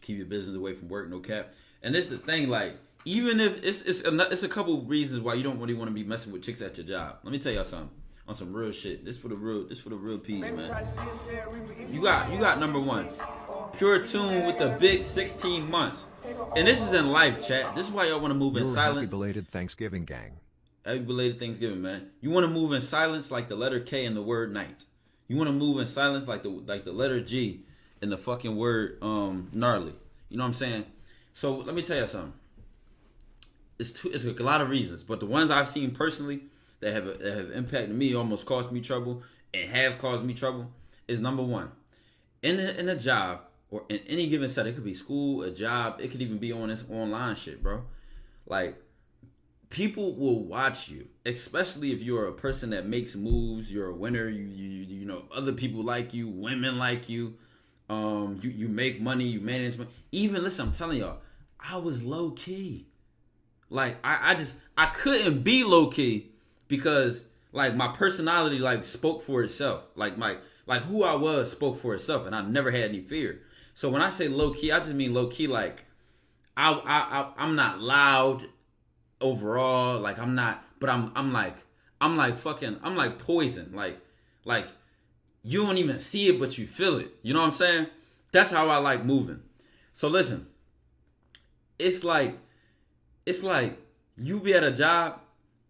Keep your business away from work, no cap. And this the thing, like, even if it's a couple reasons why you don't really want to be messing with chicks at your job. Let me tell y'all something on some real shit. This for the real peas, man. You got number one, pure tune with the big 16 months. And this is in life, chat. This is why y'all want to move in silence. Happy belated Thanksgiving, gang. Happy belated Thanksgiving, man. You want to move in silence like the letter K in the word night. You want to move in silence like the letter G in the fucking word gnarly. You know what I'm saying? So let me tell you something. It's a lot of reasons, but the ones I've seen personally that have impacted me, almost caused me trouble, and have caused me trouble, is number one, in a job or in any given setting. It could be school, a job, it could even be on this online shit, bro. Like, people will watch you, especially if you're a person that makes moves. You're a winner. You know other people like you, women like you. You make money, you manage money. Even listen, I'm telling y'all, I was low key. Like I couldn't be low key because like my personality like spoke for itself. Like who I was spoke for itself, and I never had any fear. So when I say low key, I just mean low key like I'm not loud overall. Like I'm not, but I'm like poison. Like you don't even see it, but you feel it. You know what I'm saying? That's how I like moving. So listen, it's like you be at a job,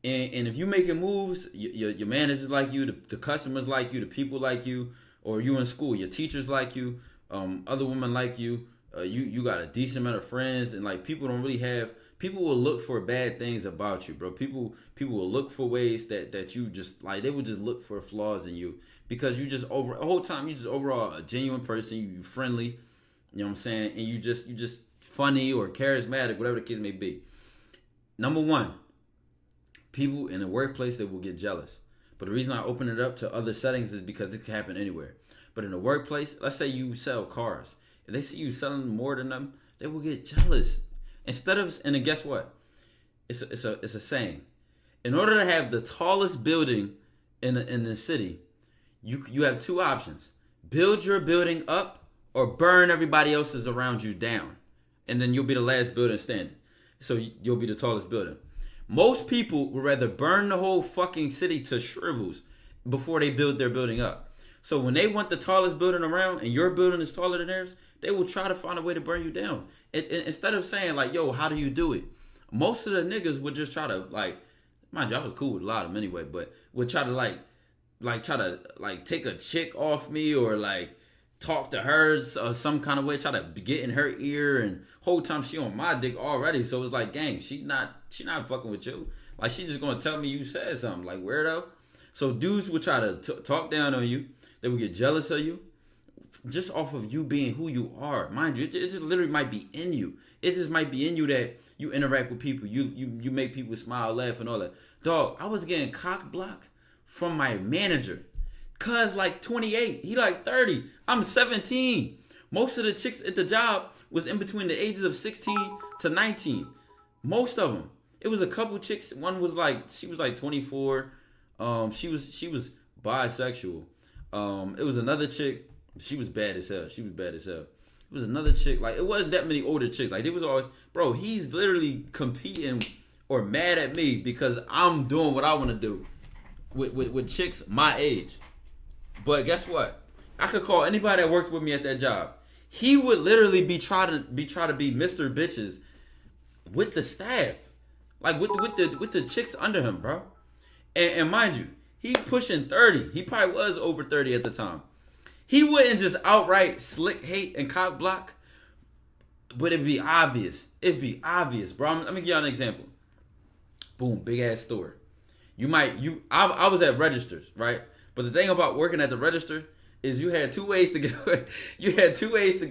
and if you making moves, your managers like you, the customers like you, the people like you, or you in school, your teachers like you, other women like you, you got a decent amount of friends, and like people will look for bad things about you, bro. People will look for ways that you just like, they would just look for flaws in you because you just the whole time you just overall a genuine person, you friendly, you know what I'm saying, and you just funny or charismatic, whatever the case may be. Number one, people in the workplace, they will get jealous. But the reason I open it up to other settings is because it can happen anywhere. But in the workplace, let's say you sell cars. If they see you selling more than them, they will get jealous. And then guess what? It's a saying. In order to have the tallest building in the city, you have two options. Build your building up or burn everybody else's around you down. And then you'll be the last building standing. So you'll be the tallest building. Most people would rather burn the whole fucking city to shrivels before they build their building up. So when they want the tallest building around and your building is taller than theirs, they will try to find a way to burn you down. Instead of saying like, yo, how do you do it? Most of the niggas would just try to like, mind you, I was cool with a lot of them anyway, but would try to try to take a chick off me or like talk to her or some kind of way, try to get in her ear, and whole time she on my dick already. So it's like, gang, she not fucking with you. Like she just gonna tell me you said something, like weirdo. So dudes would try to talk down on you. They would get jealous of you just off of you being who you are. Mind you, it just literally might be in you. It just might be in you that you interact with people. You make people smile, laugh, and all that. Dog, I was getting cock blocked from my manager. Cuz like 28, he like 30. I'm 17. Most of the chicks at the job was in between the ages of 16 to 19. Most of them. It was a couple chicks. One was like, she was like 24. She was bisexual. It was another chick. She was bad as hell. It was another chick. Like, it wasn't that many older chicks. Like, they was always, bro, he's literally competing or mad at me because I'm doing what I want to do with chicks my age. But guess what? I could call anybody that worked with me at that job. He would literally be trying to be Mr. Bitches with the staff, like with the chicks under him, bro. And mind you, he's pushing 30. He probably was over 30 at the time. He wouldn't just outright slick hate and cock block, but it'd be obvious. Bro. Let me give y'all an example. Boom, big ass store. I was at registers, right? But the thing about working at the register is you had two ways to get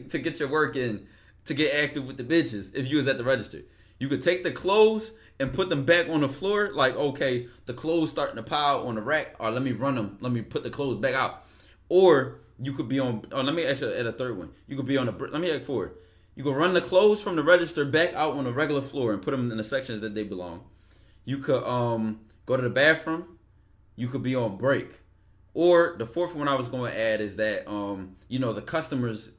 to get your work in, to get active with the bitches if you was at the register. You could take the clothes and put them back on the floor, like, okay, the clothes starting to pile on the rack, or let me run them, let me put the clothes back out. Or you could be on, let me actually add a third one. You could be on let me add forward. You could run the clothes from the register back out on the regular floor and put them in the sections that they belong. You could go to the bathroom. You could be on break. Or the fourth one I was going to add is that, the customers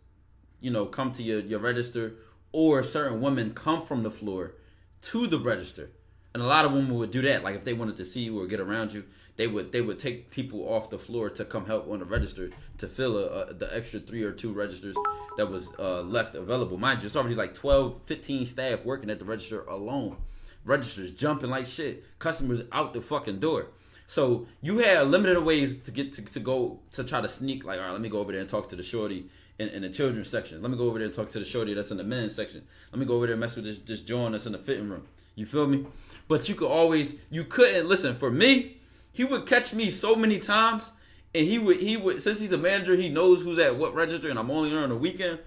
come to your register, or certain women come from the floor to the register. And a lot of women would do that. Like if they wanted to see you or get around you, they would take people off the floor to come help on the register to fill the extra 3 or 2 registers that was left available. Mind you, it's already like 12, 15 staff working at the register alone. Registers jumping like shit. Customers out the fucking door. So you had limited ways to get to go to try to sneak. Like, all right, let me go over there and talk to the shorty in the children's section. Let me go over there and talk to the shorty that's in the men's section. Let me go over there and mess with this John that's in the fitting room. You feel me? But you couldn't listen. For me, he would catch me so many times, and he would since he's a manager, he knows who's at what register, and I'm only there on the weekend.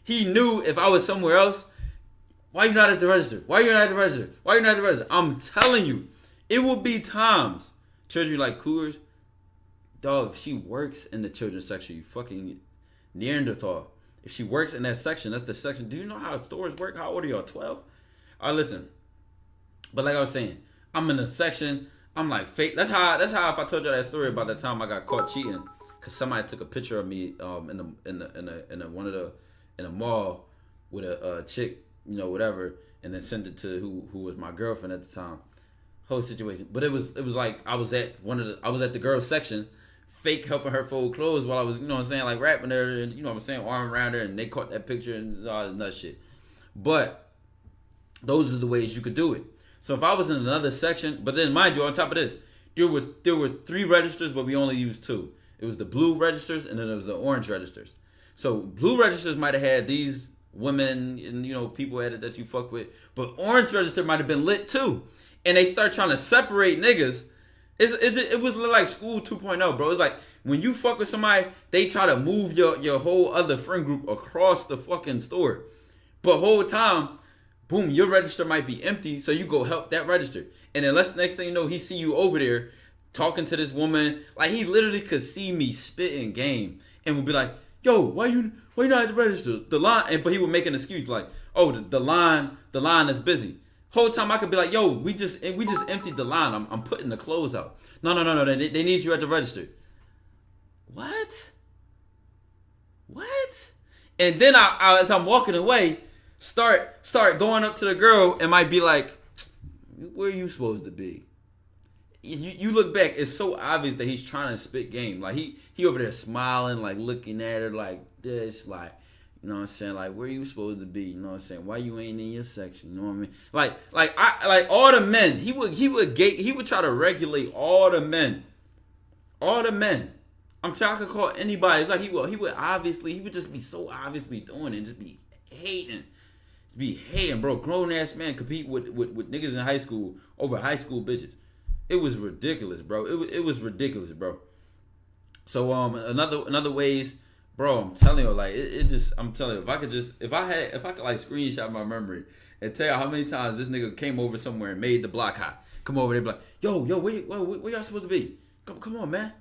He knew if I was somewhere else, why you not at the register? Why you not at the register? Why you not at the register? I'm telling you, it will be times. Children like Cougars, dog, if she works in the children's section, you fucking Neanderthal. If she works in that section, that's the section. Do you know how stores work? How old are y'all? 12? All right, listen. But like I was saying, I'm in a section. I'm like fake. That's how if I told you that story about the time I got caught cheating, because somebody took a picture of me in a mall with a chick, whatever, and then sent it to who was my girlfriend at the time. Whole situation. But it was like I was at the girls section, fake helping her fold clothes while I was, like rapping her and arm around her, and they caught that picture and all this nut shit. But those are the ways you could do it. So if I was in another section, but then mind you, on top of this, there were 3 registers, but we only used 2. It was the blue registers and then it was the orange registers. So blue registers might have had these women and people at it that you fuck with, but orange register might have been lit too. And they start trying to separate niggas. It was like school 2.0, bro. It's like when you fuck with somebody, they try to move your whole other friend group across the fucking store. But whole time, boom, your register might be empty, so you go help that register. And then next thing you know, he see you over there talking to this woman. Like he literally could see me spitting game and would be like, yo, why you not at the register? The line, but he would make an excuse like, oh, the line is busy. Whole time I could be like, yo, we just emptied the line. I'm putting the clothes out. No. They need you at the register. What? And then I as I'm walking away, start going up to the girl and might be like, where are you supposed to be? You look back, it's so obvious that he's trying to spit game. Like he over there smiling, like looking at her like this, like, you know what I'm saying? Like, where you supposed to be? You know what I'm saying? Why you ain't in your section? You know what I mean? Like all the men. He would try to regulate all the men. All the men. I'm telling you, I could call anybody. It's like he would just be so obviously doing it, just be hating, bro. Grown ass man compete with niggas in high school over high school bitches. It was ridiculous, bro. It was ridiculous, bro. So another ways. Bro, I'm telling you, like I'm telling you, if I could like screenshot my memory and tell you how many times this nigga came over somewhere and made the block hot. Come over there and be like, yo, where y'all supposed to be? Come on, man.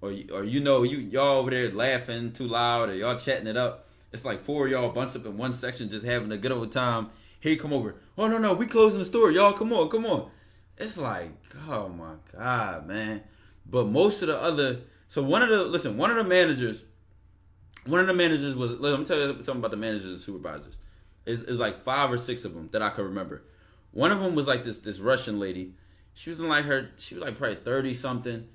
Or y'all over there laughing too loud, or y'all chatting it up. It's like 4 of y'all bunched up in one section just having a good old time. Here you come over. Oh no, we closing the store. Y'all come on. It's like, oh my God, man. But most of the other, so one of the managers was, let me tell you something about the managers and supervisors. It's like 5 or 6 of them that I could remember. One of them was like this Russian lady. She was like probably 30 something.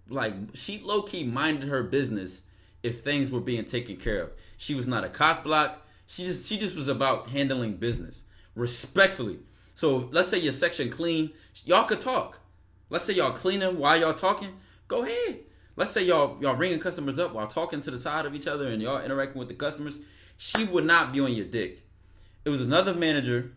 Like she low key minded her business if things were being taken care of. She was not a cock block. She just was about handling business respectfully. So let's say your section clean, y'all could talk. Let's say y'all cleaning while y'all talking. Go ahead. Let's say y'all ringing customers up while talking to the side of each other and y'all interacting with the customers. She would not be on your dick. It was another manager.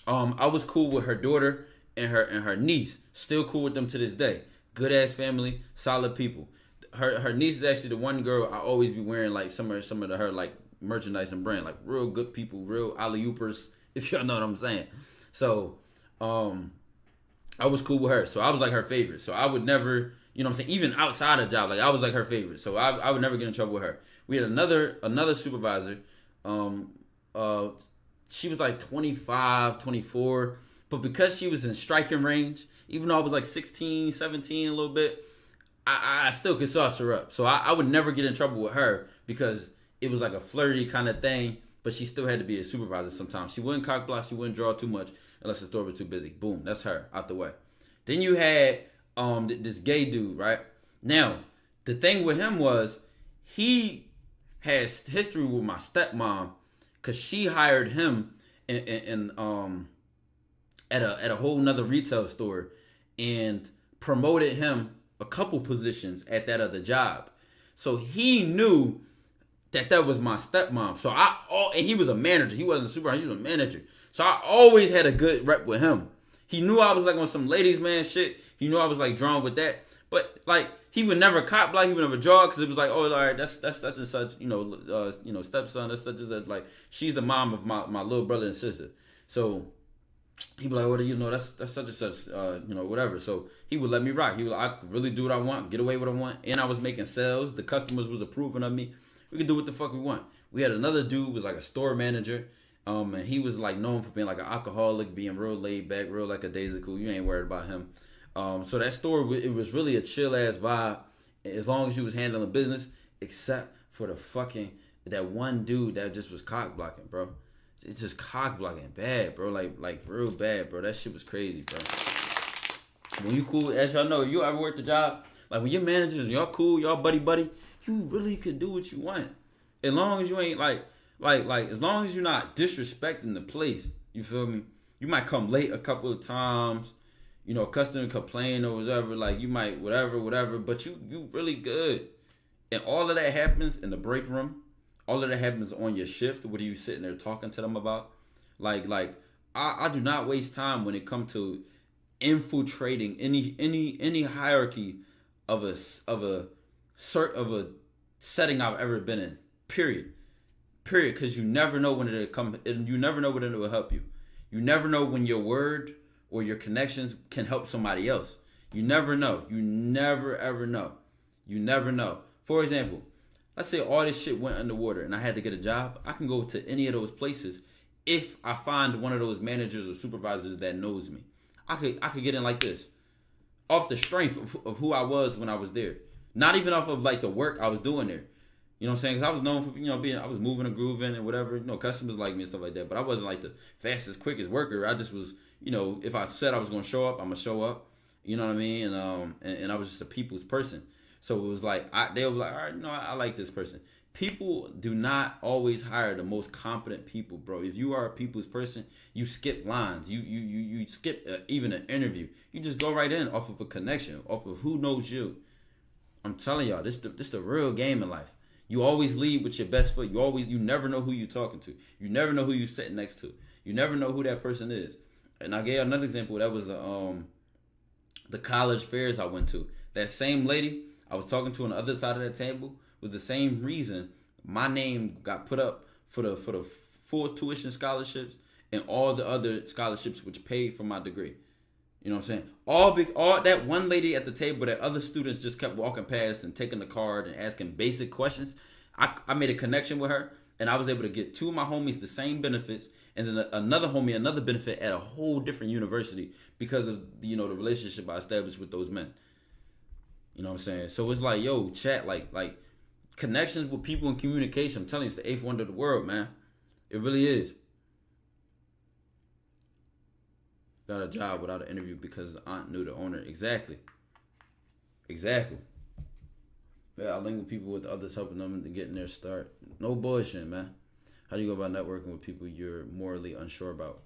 I was cool with her daughter and her niece. Still cool with them to this day. Good ass family, solid people. Her niece is actually the one girl I always be wearing like some of her like merchandise and brand, like real good people, real alley-oopers, if y'all know what I'm saying. So I was cool with her. So I was like her favorite. So I would never, you know what I'm saying, even outside of job, like I was like her favorite. So I would never get in trouble with her. We had another supervisor. She was like 25, 24. But because she was in striking range, even though I was like 16, 17 a little bit, I still could sauce her up. So I would never get in trouble with her because it was like a flirty kind of thing. But she still had to be a supervisor sometimes. She wouldn't cock block. She wouldn't draw too much unless the store was too busy. Boom, that's her out the way. Then you had this gay dude, right? Now the thing with him was he has history with my stepmom because she hired him at a whole nother retail store and promoted him a couple positions at that other job. So he knew that was my stepmom. So and he was a manager. He wasn't a supervisor. He was a manager. So I always had a good rep with him. He knew I was like on some ladies man shit. He knew I was like drawn with that. But like he would never cop block. He would never draw because it was like, oh, all right, that's such and such. Stepson. That's such and such. Like she's the mom of my little brother and sister. So he'd be like, what do you know? That's such and such. Whatever. So he would let me rock. He was like, I could really do what I want, get away with what I want, and I was making sales. The customers was approving of me. We could do what the fuck we want. We had another dude who was like a store manager. And he was like known for being like an alcoholic, being real laid back, real like a daisical. You ain't worried about him. So that store, it was really a chill ass vibe as long as you was handling business, except for that one dude that just was cock blocking, bro. It's just cock blocking bad, bro. Like real bad, bro. That shit was crazy, bro. When you cool, as y'all know, you ever work the job, like when your managers, y'all cool, y'all buddy, you really could do what you want. As long as you ain't like as long as you're not disrespecting the place, you feel me? You might come late a couple of times, customer complain or whatever, like you might whatever, but you really good. And all of that happens in the break room. All of that happens on your shift. What are you sitting there talking to them about? Like I do not waste time when it comes to infiltrating any hierarchy of a setting I've ever been in. Period. Because you never know when it'll come, and you never know when it will help you. You never know when your word or your connections can help somebody else. You never know. You never ever know. You never know. For example, let's say all this shit went underwater and I had to get a job. I can go to any of those places if I find one of those managers or supervisors that knows me. I could get in like this, off the strength of who I was when I was there. Not even off of like the work I was doing there. You know what I'm saying? Because I was known for, I was moving and grooving and whatever. Customers like me and stuff like that. But I wasn't like the fastest, quickest worker. I just was, if I said I was going to show up, I'm going to show up. You know what I mean? And I was just a people's person. So it was like, they were like, all right, I like this person. People do not always hire the most competent people, bro. If you are a people's person, you skip lines. You skip even an interview. You just go right in off of a connection, off of who knows you. I'm telling y'all, this the real game in life. You always lead with your best foot. You never know who you're talking to. You never know who you're sitting next to. You never know who that person is. And I gave another example. That was the college fairs I went to. That same lady I was talking to on the other side of that table was the same reason my name got put up for the full tuition scholarships and all the other scholarships which paid for my degree. You know what I'm saying? All that one lady at the table that other students just kept walking past and taking the card and asking basic questions. I made a connection with her and I was able to get two of my homies the same benefits and then another homie another benefit at a whole different university because of the relationship I established with those men. You know what I'm saying? So it's like, yo, chat, like connections with people and communication. I'm telling you, it's the eighth wonder of the world, man. It really is. Got a job without an interview because the aunt knew the owner. Exactly. Yeah, I link with people with others helping them to getting their start. No bullshit, man. How do you go about networking with people you're morally unsure about?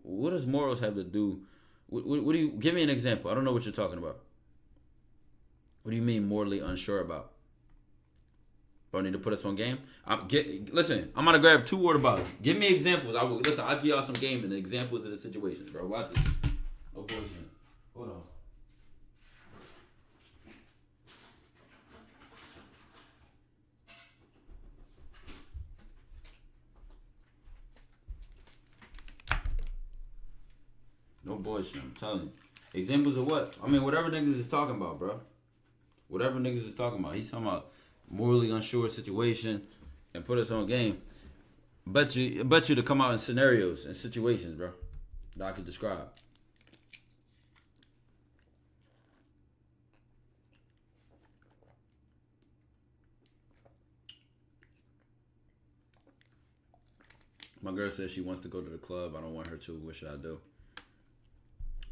What does morals have to do? What do you give me an example? I don't know what you're talking about. What do you mean morally unsure about? Do I need to put us on game? Listen, I'm gonna grab 2 water bottles. Give me examples. I'll give y'all some game and examples of the situations, bro. Watch this. No bullshit. Hold on. No bullshit, I'm telling you. Examples of what? I mean, whatever niggas is talking about, bro. Whatever niggas is talking about. He's talking about morally unsure situation and put us on game. Bet you to come out in scenarios and situations, bro, that I could describe. My girl says she wants to go to the club. I don't want her to. What should I do?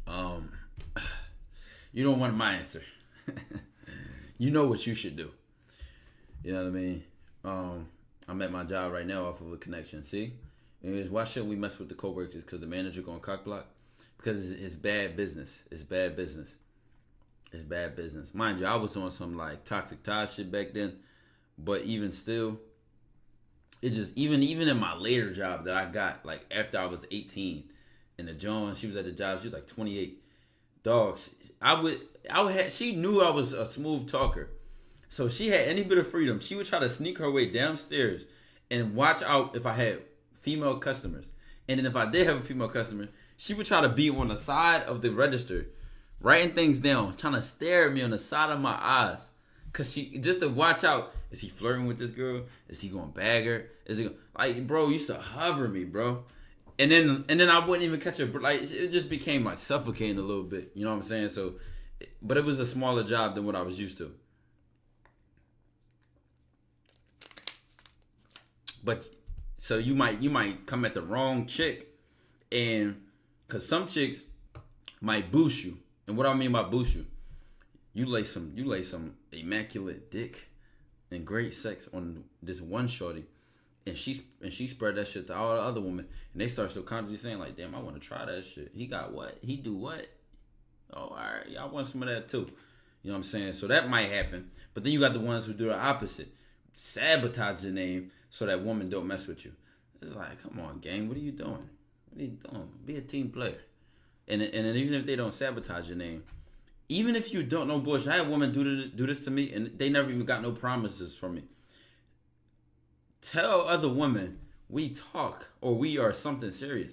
Um, you don't want my answer. You know what you should do. You know what I mean? I'm at my job right now off of a connection. See? Anyways, why shouldn't we mess with the coworkers? Because the manager going cock block? Because it's bad business. It's bad business. It's bad business. Mind you, I was on some like toxic tie shit back then. But even still, it just even in my later job that I got, like after I was 18, and the John, she was at the job, she was like 28. Dog, she knew I was a smooth talker. So she had any bit of freedom. She would try to sneak her way downstairs and watch out if I had female customers. And then if I did have a female customer, she would try to be on the side of the register, writing things down, trying to stare at me on the side of my eyes. Cause she just to watch out. Is he flirting with this girl? Is he gonna bag her? Is he like, bro? Used to hover me, bro. And then I wouldn't even catch her. Like it just became like suffocating a little bit. You know what I'm saying? So, but it was a smaller job than what I was used to. But so you might come at the wrong chick, and cause some chicks might boost you. And what I mean by boost you, you lay some immaculate dick and great sex on this one shorty, and she spread that shit to all the other women, and they start subconsciously saying like, damn, I want to try that shit. He got what? He do what? Oh, all right, yeah, I want some of that too. You know what I'm saying? So that might happen. But then you got the ones who do the opposite. Sabotage your name so that woman don't mess with you. It's like, come on, gang, what are you doing? What are you doing? Be a team player. And even if they don't sabotage your name, even if you don't know bullshit, I had a woman do this to me, and they never even got no promises from me. Tell other women we talk or we are something serious.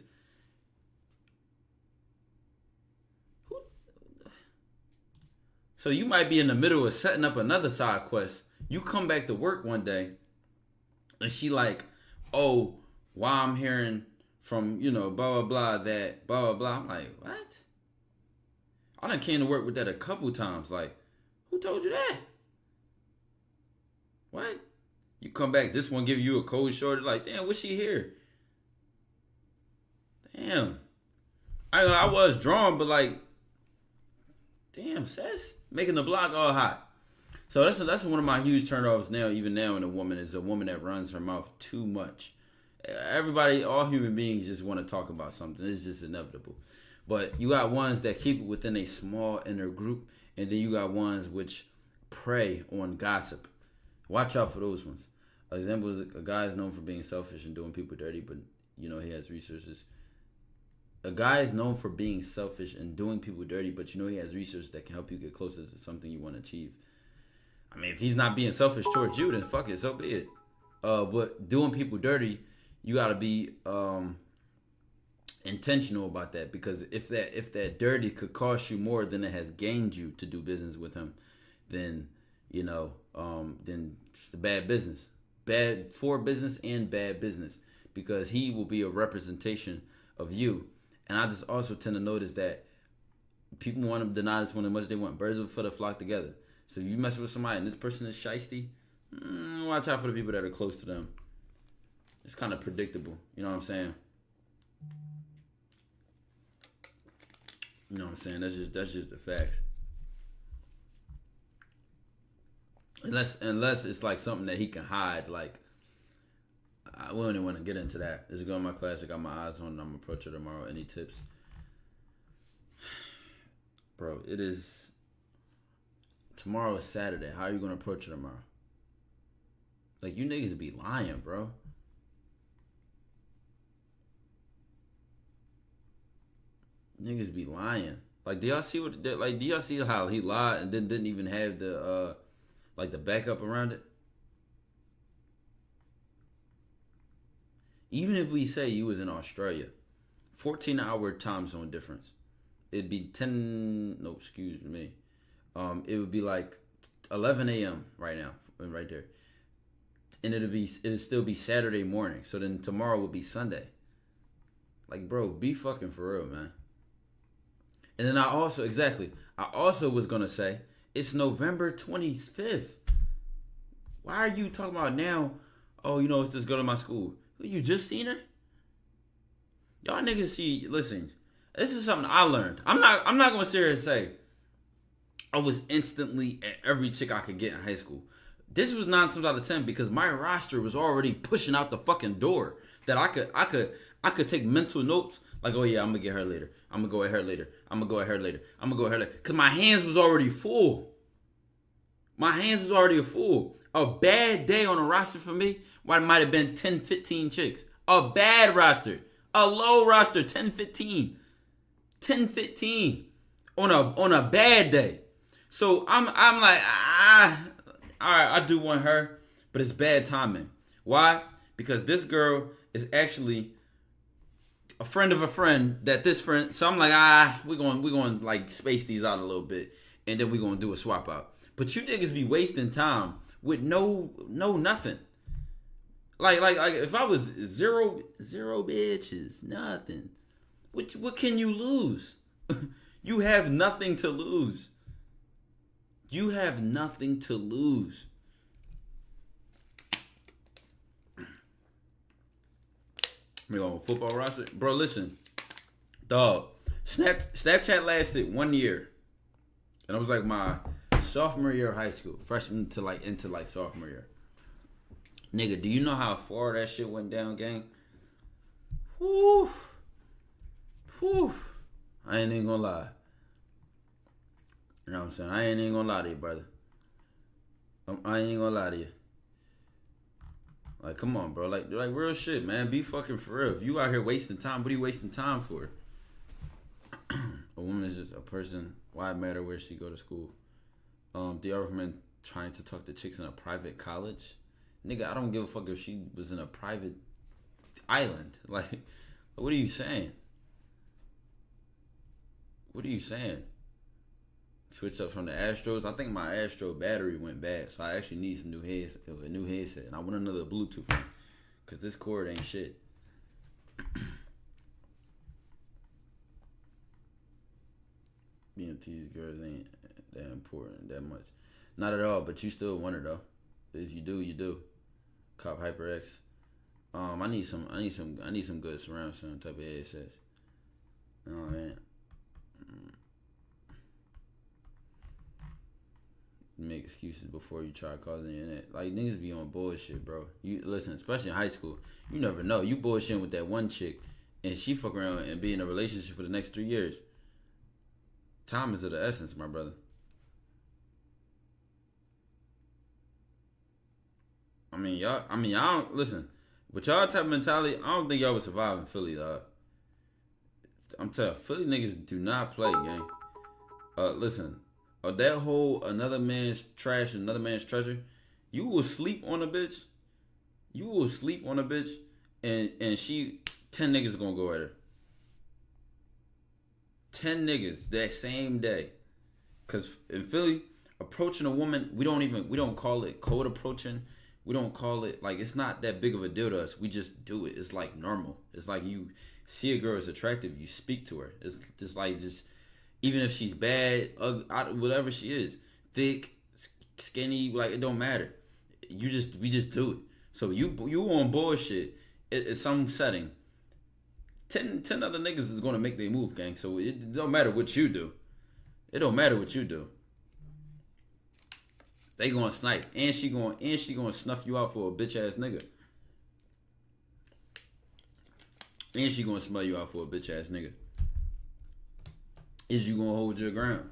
So you might be in the middle of setting up another side quest. You come back to work one day, and she like, oh, why I'm hearing from, blah, blah, blah, that, blah, blah, blah. I'm like, what? I done came to work with that a couple times. Like, who told you that? What? You come back, this one give you a cold shoulder. Like, damn, what's she here? Damn. I was drawn, but like, damn, sis, making the block all hot. So that's one of my huge turnoffs now, even now in a woman, is a woman that runs her mouth too much. Everybody, all human beings just want to talk about something. It's just inevitable. But you got ones that keep it within a small inner group, and then you got ones which prey on gossip. Watch out for those ones. An example is a guy is known for being selfish and doing people dirty, but he has resources. A guy is known for being selfish and doing people dirty, but he has resources that can help you get closer to something you want to achieve. I mean, if he's not being selfish towards you, then fuck it, so be it. But doing people dirty, you gotta be intentional about that, because if that dirty could cost you more than it has gained you to do business with him, then then it's a bad business, bad for business and bad business, because he will be a representation of you. And I just also tend to notice that people want to deny this one as much as they want. Birds of a feather flock together. So if you mess with somebody and this person is shiesty, watch out for the people that are close to them. It's kind of predictable. You know what I'm saying? You know what I'm saying? That's just the facts. Unless it's like something that he can hide. Like, I don't even want to get into that. This is going to my class. I got my eyes on it. I'm going to approach her tomorrow. Any tips? Bro, it is... Tomorrow is Saturday. How are you going to approach her tomorrow? Like, you niggas be lying, bro. Niggas be lying. Like, do y'all see how he lied and then didn't even have the the backup around it? Even if we say you was in Australia, 14-hour time zone difference. It'd be it would be like 11 a.m. right now, right there. And it'd still be Saturday morning. So then tomorrow would be Sunday. Like, bro, be fucking for real, man. And then I also was going to say, it's November 25th. Why are you talking about now, oh, it's this girl in my school? You just seen her? Y'all niggas see, listen, this is something I learned. I'm not gonna sit here and say I was instantly at every chick I could get in high school. This was 9 times out of 10 because my roster was already pushing out the fucking door. That I could take mental notes like, oh yeah, I'm gonna get her later. I'm gonna go at her later. I'm gonna go at her later. I'm gonna go at her later. Cause my hands was already full. My hands was already full. A bad day on a roster for me, might have been 10, 15 chicks. A bad roster. A low roster, 10, 15. 10, 15 on a bad day. So I'm like, all right, I do want her, but it's bad timing. Why? Because this girl is actually a friend of a friend that this friend. So I'm like, we're going like space these out a little bit, and then we're gonna do a swap out. But you niggas be wasting time with no nothing. Like if I was zero bitches, nothing. What can you lose? You have nothing to lose. You have nothing to lose. We on football roster, bro. Listen, dog. Snapchat lasted 1 year, and it was like my sophomore year of high school, freshman to like into like sophomore year. Nigga, do you know how far that shit went down, gang? Whew. I ain't even gonna lie. You know what I'm saying? I ain't even gonna lie to you, brother. I ain't even gonna lie to you. Like, come on, bro. Like real shit, man. Be fucking for real. If you out here wasting time, what are you wasting time for? A woman is just a person. Why it matter where she go to school? The other man trying to talk to chicks in a private college. Nigga, I don't give a fuck if she was in a private island. Like, what are you saying? What are you saying? Switch up from the Astros. I think my Astro battery went bad, so I actually need some new headset, and I want another Bluetooth one, cause this cord ain't shit. BMT's girls ain't that important that much, not at all. But you still want her though. If you do, you do. Cop HyperX. I need some good surround sound type of headsets. Oh man. Make excuses before you try causing the internet. Like, niggas be on bullshit, bro. You listen, especially in high school. You never know. You bullshitting with that one chick, and she fuck around and be in a relationship for the next 3 years. Time is of the essence, my brother. Y'all don't listen. With y'all type of mentality, I don't think y'all would survive in Philly, dog. I'm telling you, Philly niggas do not play, gang. Listen. That whole another man's trash, another man's treasure. You will sleep on a bitch. And she 10 niggas gonna go at her. 10 niggas that same day. Cause in Philly, approaching a woman, we don't call it code approaching. We don't call it, like, it's not that big of a deal to us. We just do it. It's like normal. It's like you see a girl is attractive, you speak to her. It's just like even if she's bad, ugly, whatever she is, thick, skinny, like, it don't matter. We just do it. So you on bullshit at some setting. 10 other niggas is gonna make their move, gang. So it don't matter what you do. It don't matter what you do. They gonna snipe, and she gonna snuff you out for a bitch ass nigga. And she gonna smell you out for a bitch ass nigga. Is you gonna hold your ground?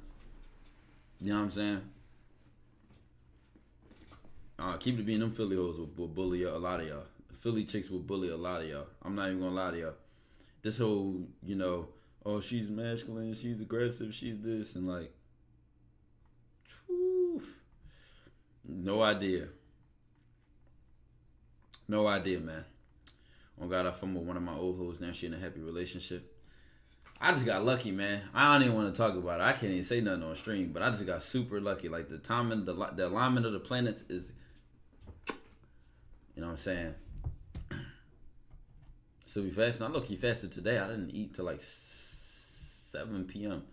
You know what I'm saying? Keep it being them Philly hoes will bully a lot of y'all. Philly chicks will bully a lot of y'all. I'm not even gonna lie to y'all. This whole, oh, she's masculine, she's aggressive, she's this, and like, whew, no idea. No idea, man. Oh God, I found with one of my old hoes. Now she in a happy relationship. I just got lucky, man. I don't even want to talk about it. I can't even say nothing on stream, but I just got super lucky. Like, the timing, the alignment of the planets is, you know what I'm saying? Still be fasting. I low-key fasted today. I didn't eat till like 7 p.m.